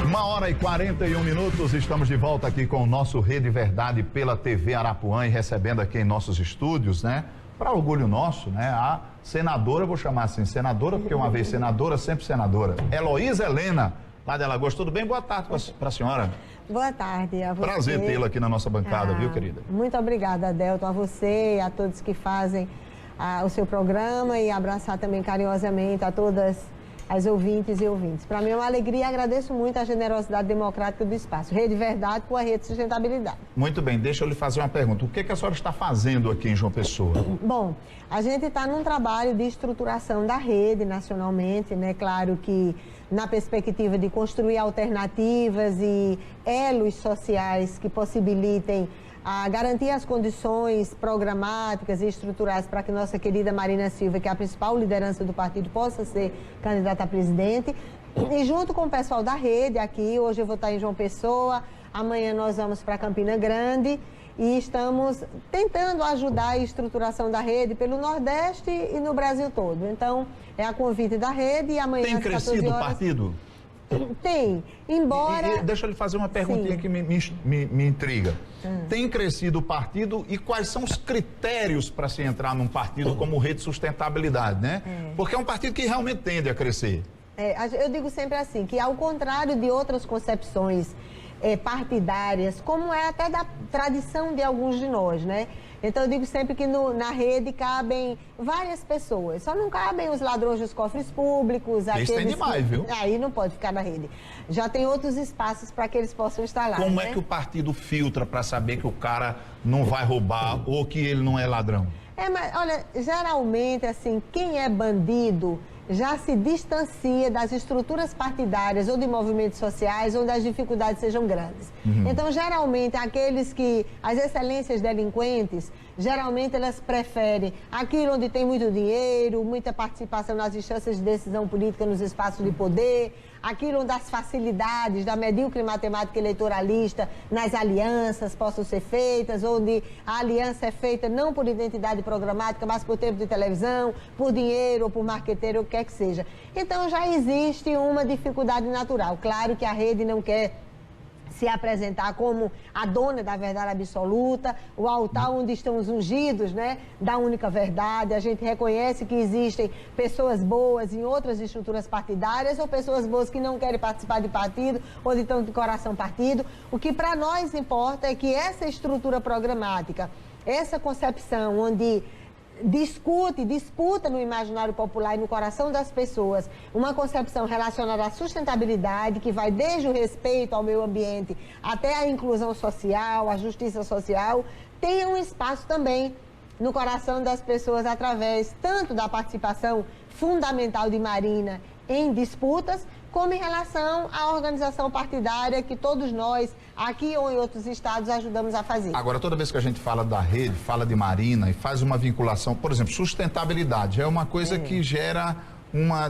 1h41, estamos de volta aqui com o nosso Rede Verdade pela TV Arapuã e recebendo aqui em nossos estúdios, né? Para orgulho nosso, né? A senadora, vou chamar assim, senadora, porque uma vez senadora, sempre senadora, Heloísa Helena, lá de Alagoas. Tudo bem? Boa tarde para a senhora. Boa tarde a você. Prazer tê-la aqui na nossa bancada, viu, querida? Muito obrigada, Adelton, a você e a todos que fazem o seu programa e abraçar também carinhosamente a todas as ouvintes e ouvintes. Para mim é uma alegria e agradeço muito a generosidade democrática do espaço. Rede Verdade por a Rede Sustentabilidade. Muito bem, deixa eu lhe fazer uma pergunta. O que a senhora está fazendo aqui em João Pessoa? Bom, a gente está num trabalho de estruturação da rede nacionalmente, né? Claro que na perspectiva de construir alternativas e elos sociais que possibilitem garantir as condições programáticas e estruturais para que nossa querida Marina Silva, que é a principal liderança do partido, possa ser candidata a presidente. E junto com o pessoal da rede aqui, hoje eu vou estar em João Pessoa, amanhã nós vamos para Campina Grande e estamos tentando ajudar a estruturação da rede pelo Nordeste e no Brasil todo. Então, é a convite da rede e amanhã Tem crescido o partido? Tem, embora... Deixa eu lhe fazer uma perguntinha Sim. que me intriga. Tem crescido o partido e quais são os critérios para se entrar num partido como Rede Sustentabilidade, né? Porque é um partido que realmente tende a crescer. Eu digo sempre assim, que ao contrário de outras concepções partidárias, como é até da tradição de alguns de nós, né? Então eu digo sempre que na rede cabem várias pessoas, só não cabem os ladrões dos cofres públicos, aqueles tem demais, viu? Aí não pode ficar na rede. Já tem outros espaços para que eles possam estar lá. Como né? é que o partido filtra para saber que o cara não vai roubar ou que ele não é ladrão? Mas olha, geralmente assim, quem é bandido já se distancia das estruturas partidárias ou de movimentos sociais onde as dificuldades sejam grandes. Então, geralmente, as excelências delinquentes, geralmente elas preferem aquilo onde tem muito dinheiro, muita participação nas instâncias de decisão política, nos espaços de poder, aquilo onde as facilidades da medíocre matemática eleitoralista nas alianças possam ser feitas, onde a aliança é feita não por identidade programática, mas por tempo de televisão, por dinheiro ou por marqueteiro, o que quer que seja. Então já existe uma dificuldade natural. Claro que a rede não quer se apresentar como a dona da verdade absoluta, o altar onde estão os ungidos, né, da única verdade. A gente reconhece que existem pessoas boas em outras estruturas partidárias ou pessoas boas que não querem participar de partido ou de tanto de coração partido. O que para nós importa é que essa estrutura programática, essa concepção onde disputa no imaginário popular e no coração das pessoas uma concepção relacionada à sustentabilidade que vai desde o respeito ao meio ambiente até a inclusão social, a justiça social, tenha um espaço também no coração das pessoas através tanto da participação fundamental de Marina em disputas, como em relação à organização partidária que todos nós, aqui ou em outros estados, ajudamos a fazer. Agora, toda vez que a gente fala da rede, fala de Marina e faz uma vinculação, por exemplo, sustentabilidade, é uma coisa que gera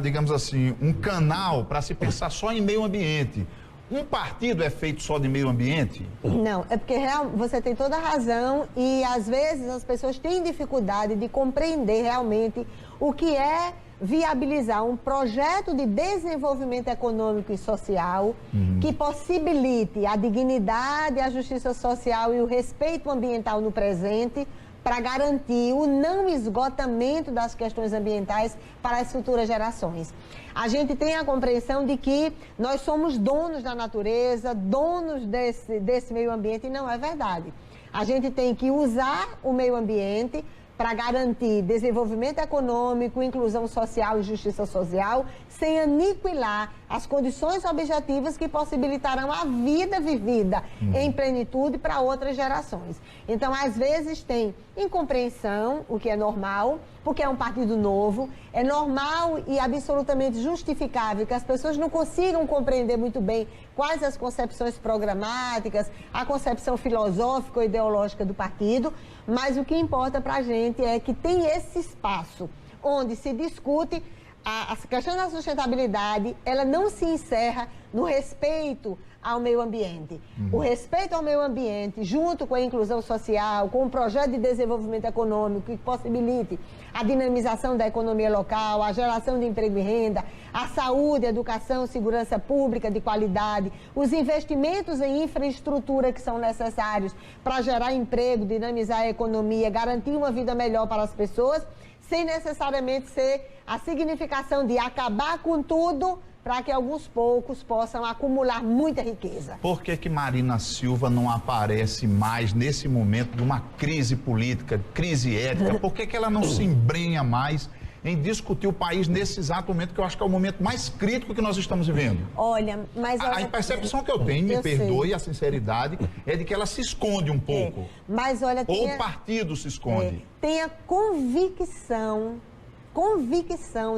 digamos assim, um canal para se pensar só em meio ambiente. Um partido é feito só de meio ambiente? Não, é porque você tem toda a razão e às vezes as pessoas têm dificuldade de compreender realmente o que é viabilizar um projeto de desenvolvimento econômico e social que possibilite a dignidade, a justiça social e o respeito ambiental no presente para garantir o não esgotamento das questões ambientais para as futuras gerações. A gente tem a compreensão de que nós somos donos da natureza, donos desse meio ambiente, e não é verdade. A gente tem que usar o meio ambiente para garantir desenvolvimento econômico, inclusão social e justiça social, sem aniquilar as condições objetivas que possibilitarão a vida vivida em plenitude para outras gerações. Então, às vezes tem incompreensão, o que é normal, porque é um partido novo, é normal e absolutamente justificável que as pessoas não consigam compreender muito bem quais as concepções programáticas, a concepção filosófica ou ideológica do partido, mas o que importa para a gente é que tem esse espaço onde se discute a questão da sustentabilidade, ela não se encerra no respeito ao meio ambiente. O respeito ao meio ambiente, junto com a inclusão social, com um projeto de desenvolvimento econômico que possibilite a dinamização da economia local, a geração de emprego e renda, a saúde, a educação, segurança pública de qualidade, os investimentos em infraestrutura que são necessários para gerar emprego, dinamizar a economia, garantir uma vida melhor para as pessoas, sem necessariamente ser a significação de acabar com tudo para que alguns poucos possam acumular muita riqueza. Por que Marina Silva não aparece mais nesse momento de uma crise política, crise ética? Por que ela não se embrenha mais em discutir o país nesse exato momento, que eu acho que é o momento mais crítico que nós estamos vivendo? Olha, mas... A percepção que eu tenho, me perdoe a sinceridade, é de que ela se esconde um pouco. Mas olha... Ou o partido se esconde. Tenha convicção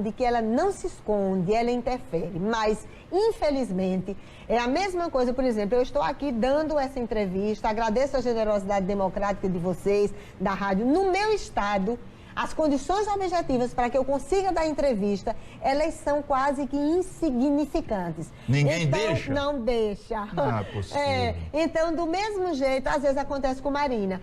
de que ela não se esconde, ela interfere, mas infelizmente é a mesma coisa. Por exemplo, eu estou aqui dando essa entrevista, agradeço a generosidade democrática de vocês, da rádio. No meu estado, as condições objetivas para que eu consiga dar entrevista, elas são quase que insignificantes. Ninguém então, deixa? Não deixa. Não é possível. Então, do mesmo jeito, às vezes acontece com Marina.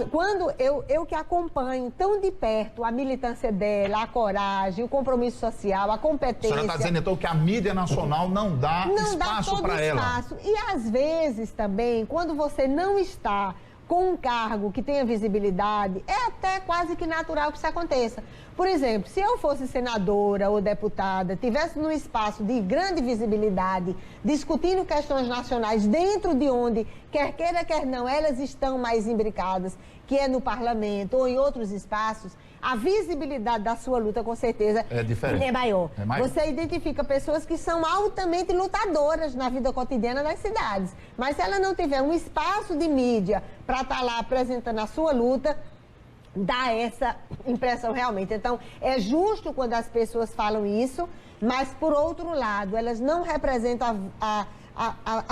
Quando eu que acompanho tão de perto a militância dela, a coragem, o compromisso social, a competência... A senhora está dizendo então que a mídia nacional não dá espaço para ela. E às vezes também, quando você não está com um cargo que tenha visibilidade, é até quase que natural que isso aconteça. Por exemplo, se eu fosse senadora ou deputada, tivesse num espaço de grande visibilidade, discutindo questões nacionais dentro de onde, quer queira, quer não, elas estão mais imbricadas, que é no parlamento ou em outros espaços, a visibilidade da sua luta, com certeza, é maior. Você identifica pessoas que são altamente lutadoras na vida cotidiana das cidades. Mas se ela não tiver um espaço de mídia para estar lá apresentando a sua luta, dá essa impressão realmente. Então, é justo quando as pessoas falam isso, mas, por outro lado, elas não representam a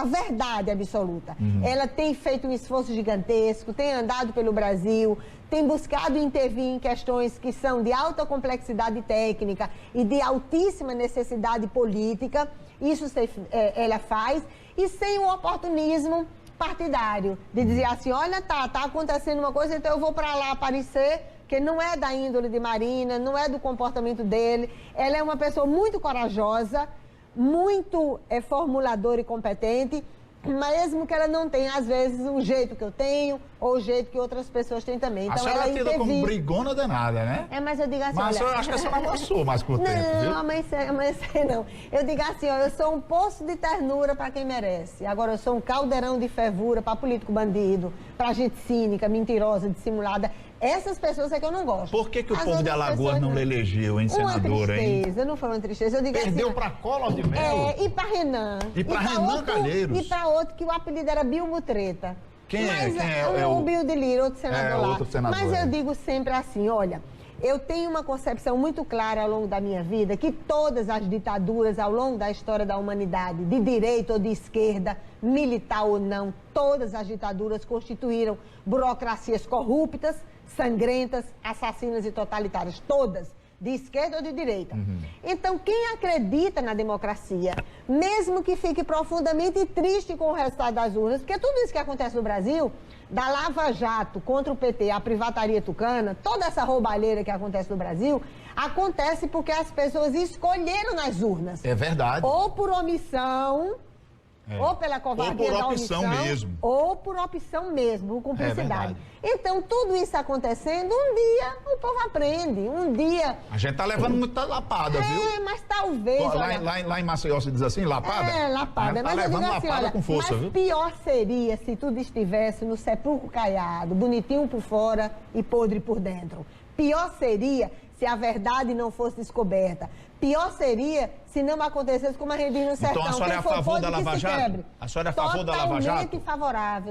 verdade absoluta. Ela tem feito um esforço gigantesco, tem andado pelo Brasil, tem buscado intervir em questões que são de alta complexidade técnica e de altíssima necessidade política. Isso ela faz, e sem o oportunismo partidário, de dizer assim, olha, tá acontecendo uma coisa, então eu vou para lá aparecer, que não é da índole de Marina, não é do comportamento dele. Ela é uma pessoa muito corajosa, muito formuladora e competente, mesmo que ela não tenha, às vezes, o jeito que eu tenho ou o jeito que outras pessoas têm também. Então, a senhora é tida como brigona danada, né? Mas eu digo assim, mas olha... eu acho que a senhora avançou mais com o tempo, viu? Não, mas não. Eu digo assim, ó, eu sou um poço de ternura para quem merece. Agora, eu sou um caldeirão de fervura para político bandido, para gente cínica, mentirosa, dissimulada. Essas pessoas é que eu não gosto. Por que o povo de Alagoas não lhe elegeu, hein, senadora, hein? Uma tristeza, não foi uma tristeza. Eu digo Perdeu assim, para Collor de Mello? E para Renan. E para Renan Calheiros. E para outro que o apelido era Bilbo Treta. Quem é? O Bill de Lira, outro senador lá. Outro senador, mas eu digo sempre assim, olha, eu tenho uma concepção muito clara ao longo da minha vida que todas as ditaduras ao longo da história da humanidade, de direita ou de esquerda, militar ou não, todas as ditaduras constituíram burocracias corruptas, sangrentas, assassinas e totalitárias, todas, de esquerda ou de direita. Então, quem acredita na democracia, mesmo que fique profundamente triste com o resultado das urnas, porque tudo isso que acontece no Brasil, da Lava Jato contra o PT, a privataria tucana, toda essa roubalheira que acontece no Brasil, acontece porque as pessoas escolheram nas urnas. É verdade. Ou por omissão... Ou pela covardia da omissão, ou por opção mesmo, por cumplicidade. Então, tudo isso acontecendo, um dia o povo aprende, um dia... A gente tá levando muita lapada, viu? Mas talvez... Lá em Maceió se diz assim, lapada? Lapada. Mas eu digo assim, olha, com força, mas pior seria se tudo estivesse no sepulcro caiado, bonitinho por fora e podre por dentro. Pior seria se a verdade não fosse descoberta. Pior seria se não acontecesse como a gente viu no sertão. Então a senhora é a favor da Lava Jato? A senhora é a favor da Lava Jato?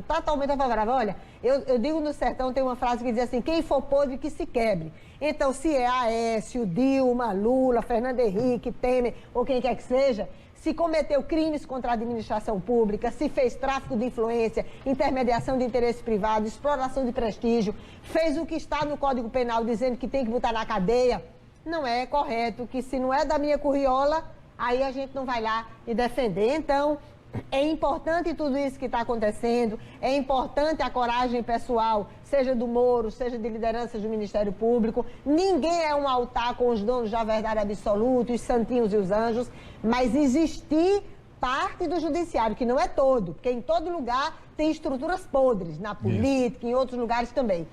Totalmente favorável. Olha, eu digo no sertão, tem uma frase que diz assim, quem for podre que se quebre. Então, se é Aécio, Dilma, Lula, Fernando Henrique, Temer, ou quem quer que seja, se cometeu crimes contra a administração pública, se fez tráfico de influência, intermediação de interesse privado, exploração de prestígio, fez o que está no Código Penal dizendo que tem que botar na cadeia, não é correto, que se não é da minha curriola, aí a gente não vai lá e defender. Então, é importante tudo isso que está acontecendo, é importante a coragem pessoal, seja do Moro, seja de lideranças do Ministério Público. Ninguém é um altar com os donos da verdade absoluta, os santinhos e os anjos, mas existir parte do judiciário, que não é todo, porque em todo lugar tem estruturas podres, na política, em outros lugares também.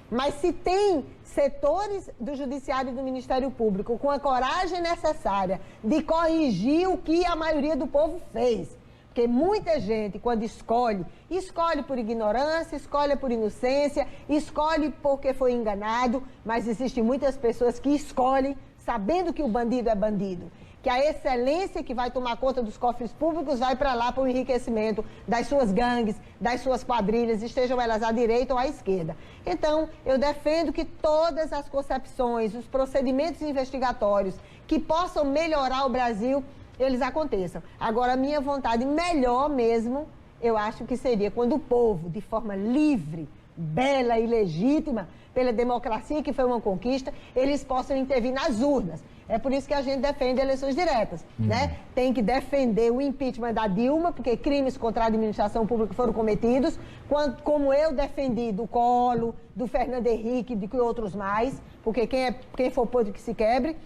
Mas se tem setores do judiciário e do Ministério Público com a coragem necessária de corrigir o que a maioria do povo fez, porque muita gente, quando escolhe por ignorância, escolhe por inocência, escolhe porque foi enganado, mas existem muitas pessoas que escolhem sabendo que o bandido é bandido, que a excelência que vai tomar conta dos cofres públicos vai para lá para o enriquecimento das suas gangues, das suas quadrilhas, estejam elas à direita ou à esquerda. Então, eu defendo que todas as concepções, os procedimentos investigatórios que possam melhorar o Brasil, eles aconteçam. Agora, a minha vontade melhor mesmo, eu acho que seria quando o povo, de forma livre, bela e legítima, pela democracia que foi uma conquista, eles possam intervir nas urnas. É por isso que a gente defende eleições diretas, né? Tem que defender o impeachment da Dilma, porque crimes contra a administração pública foram cometidos, como eu defendi do Collor, do Fernando Henrique, de que outros mais, porque quem for podre que se quebre,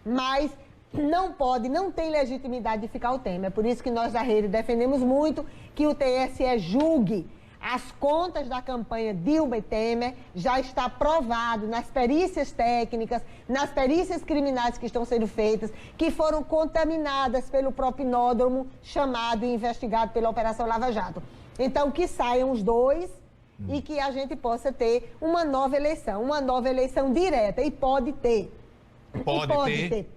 mas não pode, não tem legitimidade de ficar o Temer. É por isso que nós da Rede defendemos muito que o TSE julgue as contas da campanha Dilma e Temer. Já está provado nas perícias técnicas, nas perícias criminais que estão sendo feitas, que foram contaminadas pelo propinódromo chamado e investigado pela Operação Lava Jato. Então, que saiam os dois e que a gente possa ter uma nova eleição direta, e pode ter.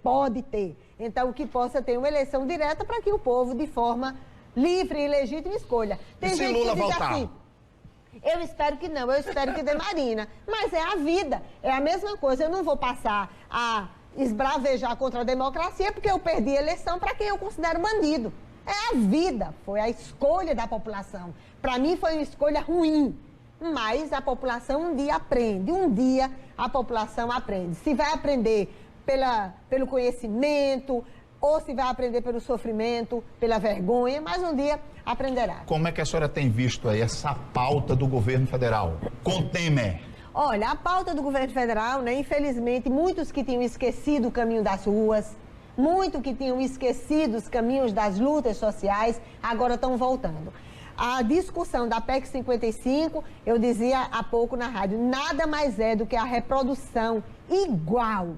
Pode ter. Então, que possa ter uma eleição direta para que o povo, de forma livre e legítima, escolha. Tem e se gente Lula que diz voltar? assim, eu espero que não, eu espero que dê Marina. Mas é a vida, é a mesma coisa. Eu não vou passar a esbravejar contra a democracia porque eu perdi a eleição para quem eu considero bandido. É a vida, foi a escolha da população. Para mim foi uma escolha ruim, mas a população um dia aprende. Um dia a população aprende. Se vai aprender pelo conhecimento, ou se vai aprender pelo sofrimento, pela vergonha, mas um dia aprenderá. Como é que a senhora tem visto aí essa pauta do governo federal com Temer? Olha, a pauta do governo federal, né, infelizmente, muitos que tinham esquecido o caminho das ruas, muitos que tinham esquecido os caminhos das lutas sociais, agora estão voltando. A discussão da PEC 55, eu dizia há pouco na rádio, nada mais é do que a reprodução igual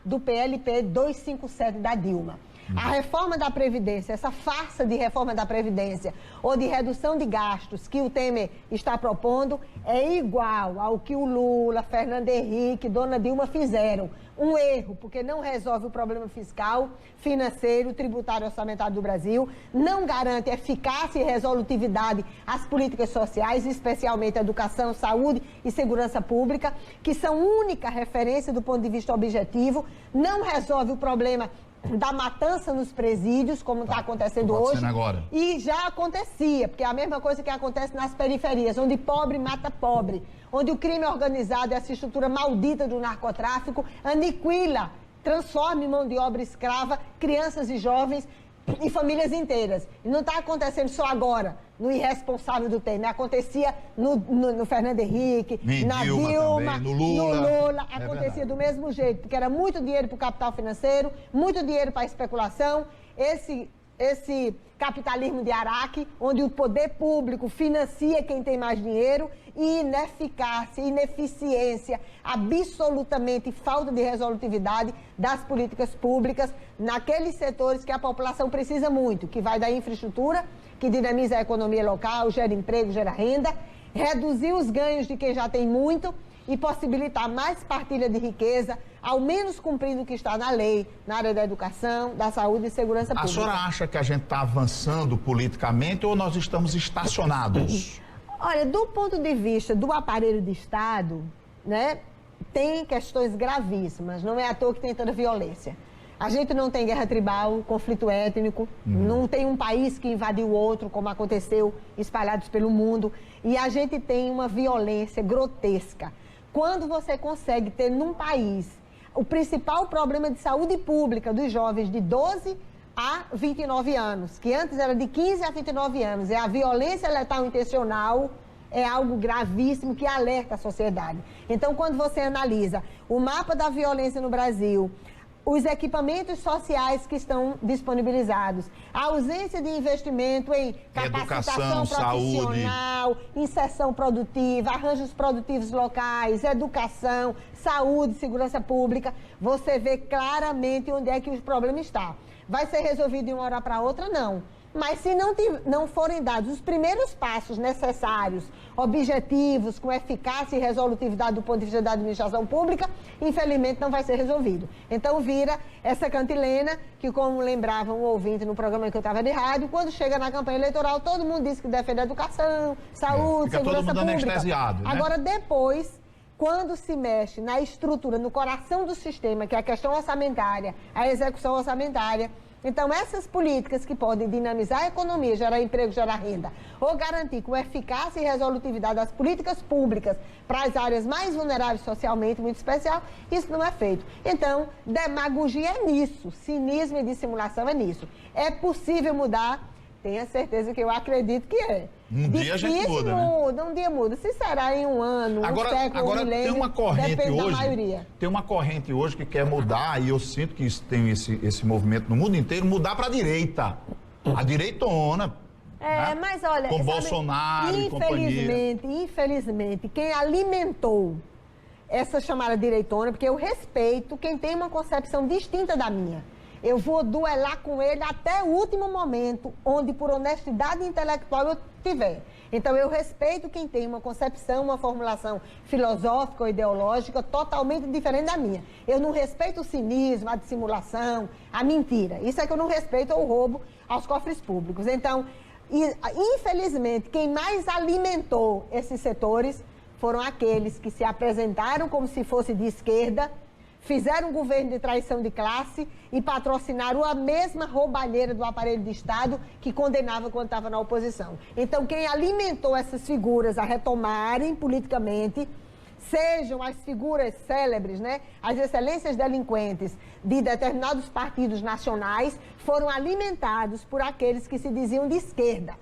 do PLP 257 da Dilma. A reforma da Previdência, essa farsa de reforma da Previdência ou de redução de gastos que o Temer está propondo é igual ao que o Lula, Fernando Henrique, Dona Dilma fizeram. Um erro, porque não resolve o problema fiscal, financeiro, tributário e orçamentário do Brasil, não garante eficácia e resolutividade às políticas sociais, especialmente a educação, saúde e segurança pública, que são única referência do ponto de vista objetivo, não resolve o problema da matança nos presídios, como está acontecendo hoje, agora. E já acontecia, porque é a mesma coisa que acontece nas periferias, onde pobre mata pobre, onde o crime organizado e essa estrutura maldita do narcotráfico aniquila, transforma em mão de obra escrava crianças e jovens e famílias inteiras. E não está acontecendo só agora, no irresponsável do Temer. Acontecia no Fernando Henrique, na Dilma, também, no Lula. Acontecia do mesmo jeito, porque era muito dinheiro para o capital financeiro, muito dinheiro para a especulação. Esse capitalismo de Araque, onde o poder público financia quem tem mais dinheiro, e ineficácia, ineficiência, absolutamente falta de resolutividade das políticas públicas naqueles setores que a população precisa muito, que vai da infraestrutura, que dinamiza a economia local, gera emprego, gera renda, reduzir os ganhos de quem já tem muito e possibilitar mais partilha de riqueza, ao menos cumprindo o que está na lei, na área da educação, da saúde e segurança pública. A senhora acha que a gente está avançando politicamente ou nós estamos estacionados? Olha, do ponto de vista do aparelho de Estado, né, tem questões gravíssimas. Não é à toa que tem tanta violência. A gente não tem guerra tribal, conflito étnico, não tem um país que invadiu o outro, como aconteceu, espalhados pelo mundo. E a gente tem uma violência grotesca. Quando você consegue ter num país o principal problema de saúde pública dos jovens de 12 a 29 anos, que antes era de 15 a 29 anos, é a violência letal intencional, é algo gravíssimo que alerta a sociedade. Então, quando você analisa o mapa da violência no Brasil, os equipamentos sociais que estão disponibilizados, a ausência de investimento em capacitação profissional, inserção produtiva, arranjos produtivos locais, educação, saúde, segurança pública, você vê claramente onde é que o problema está. Vai ser resolvido de uma hora para outra? Não. Mas se não forem dados os primeiros passos necessários, objetivos, com eficácia e resolutividade do ponto de vista da administração pública, infelizmente não vai ser resolvido. Então vira essa cantilena que, como lembrava um ouvinte no programa que eu estava de rádio, quando chega na campanha eleitoral, todo mundo diz que defende a educação, saúde, segurança pública. Anestesiado, né? Agora, depois, quando se mexe na estrutura, no coração do sistema, que é a questão orçamentária, a execução orçamentária, então, essas políticas que podem dinamizar a economia, gerar emprego, gerar renda, ou garantir com eficácia e resolutividade as políticas públicas para as áreas mais vulneráveis socialmente, muito especial, isso não é feito. Então, demagogia é nisso, cinismo e dissimulação é nisso. É possível mudar? Tenha certeza que eu acredito que é. Um dia a gente muda, né? Um dia muda. Se será em um ano, um século, um milênio, tem uma corrente hoje, tem uma corrente hoje que quer mudar, e eu sinto que tem esse movimento no mundo inteiro, mudar para a direita. A direitona. Né? Mas olha... Com Bolsonaro e companhia. Infelizmente, quem alimentou essa chamada direitona, porque eu respeito quem tem uma concepção distinta da minha. Eu vou duelar com ele até o último momento, onde por honestidade intelectual eu tiver. Então eu respeito quem tem uma concepção, uma formulação filosófica ou ideológica totalmente diferente da minha. Eu não respeito o cinismo, a dissimulação, a mentira. Isso é que eu não respeito, o roubo aos cofres públicos. Então, infelizmente, quem mais alimentou esses setores foram aqueles que se apresentaram como se fosse de esquerda, fizeram um governo de traição de classe e patrocinaram a mesma roubalheira do aparelho de Estado que condenava quando estava na oposição. Então, quem alimentou essas figuras a retomarem politicamente, sejam as figuras célebres, né, as excelências delinquentes de determinados partidos nacionais, foram alimentados por aqueles que se diziam de esquerda.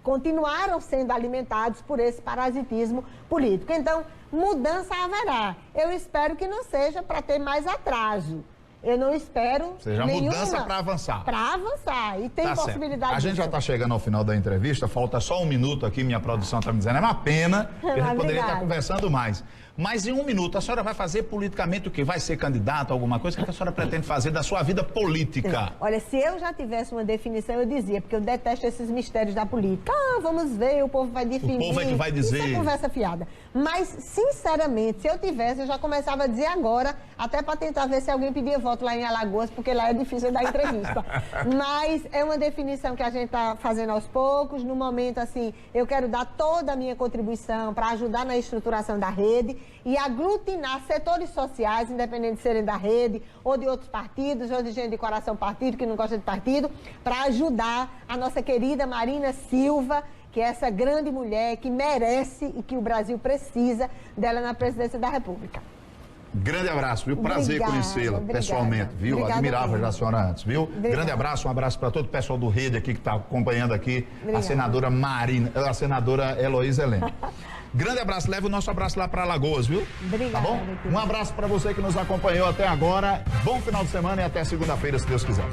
Continuaram sendo alimentados por esse parasitismo político. Então, mudança haverá. Eu espero que não seja para ter mais atraso. Eu não espero seja nenhuma mudança para avançar. Para avançar. E tem possibilidade. A gente já está chegando ao final da entrevista, falta só um minuto aqui, minha produção está me dizendo, é uma pena, que a gente poderia estar conversando mais. Mas em um minuto, a senhora vai fazer politicamente o quê? Vai ser candidata a alguma coisa? O que a senhora pretende fazer da sua vida política? Olha, se eu já tivesse uma definição, eu dizia, porque eu detesto esses mistérios da política. Vamos ver, o povo vai definir. O povo é que vai dizer. Isso é conversa fiada. Mas, sinceramente, se eu tivesse, eu já começava a dizer agora, até para tentar ver se alguém pedia voto lá em Alagoas, porque lá é difícil dar entrevista. Mas é uma definição que a gente está fazendo aos poucos. No momento, assim, eu quero dar toda a minha contribuição para ajudar na estruturação da rede e aglutinar setores sociais, independente de serem da rede ou de outros partidos, ou de gente de coração partido, que não gosta de partido, para ajudar a nossa querida Marina Silva, que é essa grande mulher que merece e que o Brasil precisa dela na presidência da República. Grande abraço, viu? Prazer conhecê-la pessoalmente, viu? Obrigada, admirava já a senhora antes, viu? Obrigada. Grande abraço, um abraço para todo o pessoal do Rede aqui que está acompanhando aqui, Obrigada. a senadora Marina, a senadora Heloísa Helena. Grande abraço, leva o nosso abraço lá para Alagoas, viu? Obrigada. Tá bom? Um abraço para você que nos acompanhou até agora. Bom final de semana e até segunda-feira, se Deus quiser.